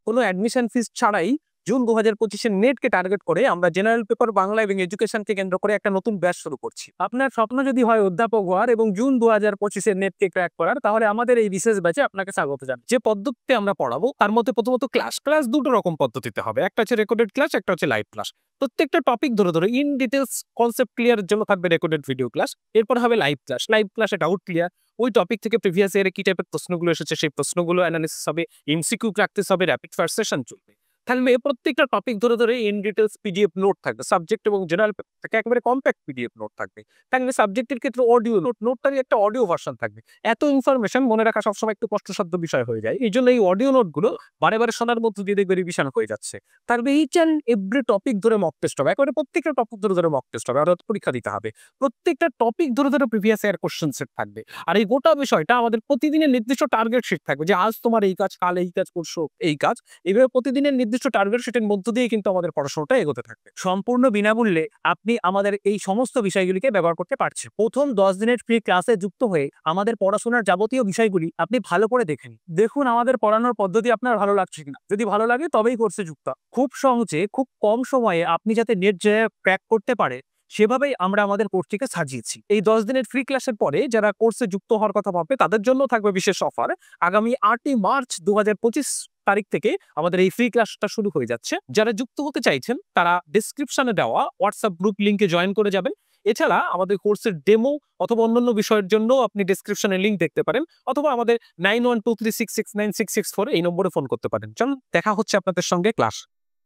কোনো admission fees ছাড়াই June 2025-এর নেটকে target করে আমরা জেনারেল পেপার বাংলা এবং এডুকেশনকে কেন্দ্র করে একটা নতুন ব্যাচ শুরু করছি। আপনার স্বপ্ন যদি হয় অধ্যাপক হওয়ার এবং জুন 2025-এর নেটকে ক্র্যাক করার, তাহলে আমাদের এই বিশেষ ব্যাচে আপনাকে স্বাগত জানাই। যে পদ্ধতিতে আমরা পড়াবো তার মধ্যে প্রথমত ক্লাস দুটো রকম পদ্ধতিতে হবে। একটা হচ্ছে রেকর্ডেড ক্লাস, একটা হচ্ছে লাইভ ক্লাস। প্রত্যেকটা টপিক ধরে ধরে ইন ডিটেলস কনসেপ্ট ক্লিয়ারের জন্য থাকবে রেকর্ডেড ভিডিও ক্লাস। এরপর হবে লাইভ ক্লাস। লাইভ ক্লাসে ডাউট ক্লিয়ার, ওই টপিক থেকে প্রিভিয়াস ইয়ারে কি টাইপের প্রশ্নগুলো এসেছে সেই প্রশ্নগুলো অ্যানালিসিস হবে, এমসিকিউ প্র্যাকটিস হবে, র্যাপিড ফায়ার সেশন চলবে। থাকবে প্রত্যেকটা টপিক ধরে ধরে ইন ডিটেলস পিডিএফ নোট থাকবে, সাবজেক্ট এবং জেনারেল থেকে একেবারে কম্প্যাক্ট পিডিএফ নোট থাকবে। সাবজেক্টের ক্ষেত্রে অডিও নোটটারই একটা অডিও ভার্সন থাকবে। এত ইনফরমেশন মনে রাখা সবসময় একটু কষ্টসাধ্য বিষয় হয়ে যায়, এই জন্য এই অডিও নোটগুলো বারে বারে শোনার মধ্যে দিয়ে দেখবে রিভিশন হয়ে যাচ্ছে। থাকবে ইচ অ্যান্ড এভরি টপিক ধরে মক টেস্ট হবে, একেবারে প্রত্যেকটা টপিক ধরে ধরে মক টেস্ট হবে, অর্থাৎ পরীক্ষা দিতে হবে। প্রত্যেকটা টপিক ধরে ধরে প্রিভিয়াস ইয়ার কোশ্চেন সেট থাকবে। আর এই গোটা বিষয়টা আমাদের প্রতিদিনের নির্দিষ্ট টার্গেট শিট থাকবে, যে আজ তোমার এই কাজ, কাল এই কাজ করছো, এই কাজ। এইভাবে প্রতিদিনের নির্দিষ্ট টার্গেট শিটের মধ্য দিয়ে কিন্তু আমাদের পড়াশোনাটা এগোতে থাকবে। সম্পূর্ণ বিনামূল্যে আপনি আমাদের এই সমস্ত বিষয়গুলিকে ব্যবহার করতে পারছেন। প্রথম 10 দিনের ফ্রি ক্লাসে যুক্ত হয়ে আমাদের পড়াশোনার যাবতীয় বিষয়গুলি আপনি ভালো করে দেখেন। দেখুন আমাদের পড়ানোর পদ্ধতি আপনার ভালো লাগছে কিনা। যদি ভালো লাগে তবেই কোর্সে যুক্ত। খুব সহজে, খুব কম সময়ে আপনি যাতে নেট ক্র্যাক করতে পারে সেভাবেই আমরা আমাদের কোর্সটিকে সাজিয়েছি। এই 10 দিনের ফ্রি ক্লাসের পরে যারা কোর্সে যুক্ত হওয়ার কথা ভাববে তাদের জন্য থাকবে বিশেষ অফার। আগামী 8ই মার্চ 2025 তারিখ থেকে আমাদের এই ফ্রি ক্লাসটা শুরু হয়ে যাচ্ছে। যারা যুক্ত হতে চাইছেন তারা ডেসক্রিপশনে দেওয়া হোয়াটসঅ্যাপ গ্রুপ লিংকে জয়েন করে যাবেন। এছাড়া আমাদের কোর্সের ডেমো অথবা অন্যান্য বিষয়ের জন্য আপনি ডেসক্রিপশনে লিংক দেখতে পারেন, অথবা আমাদের 9123669664 এই নম্বরে ফোন করতে পারেন। চলুন দেখা হচ্ছে আপনাদের সঙ্গে ক্লাস।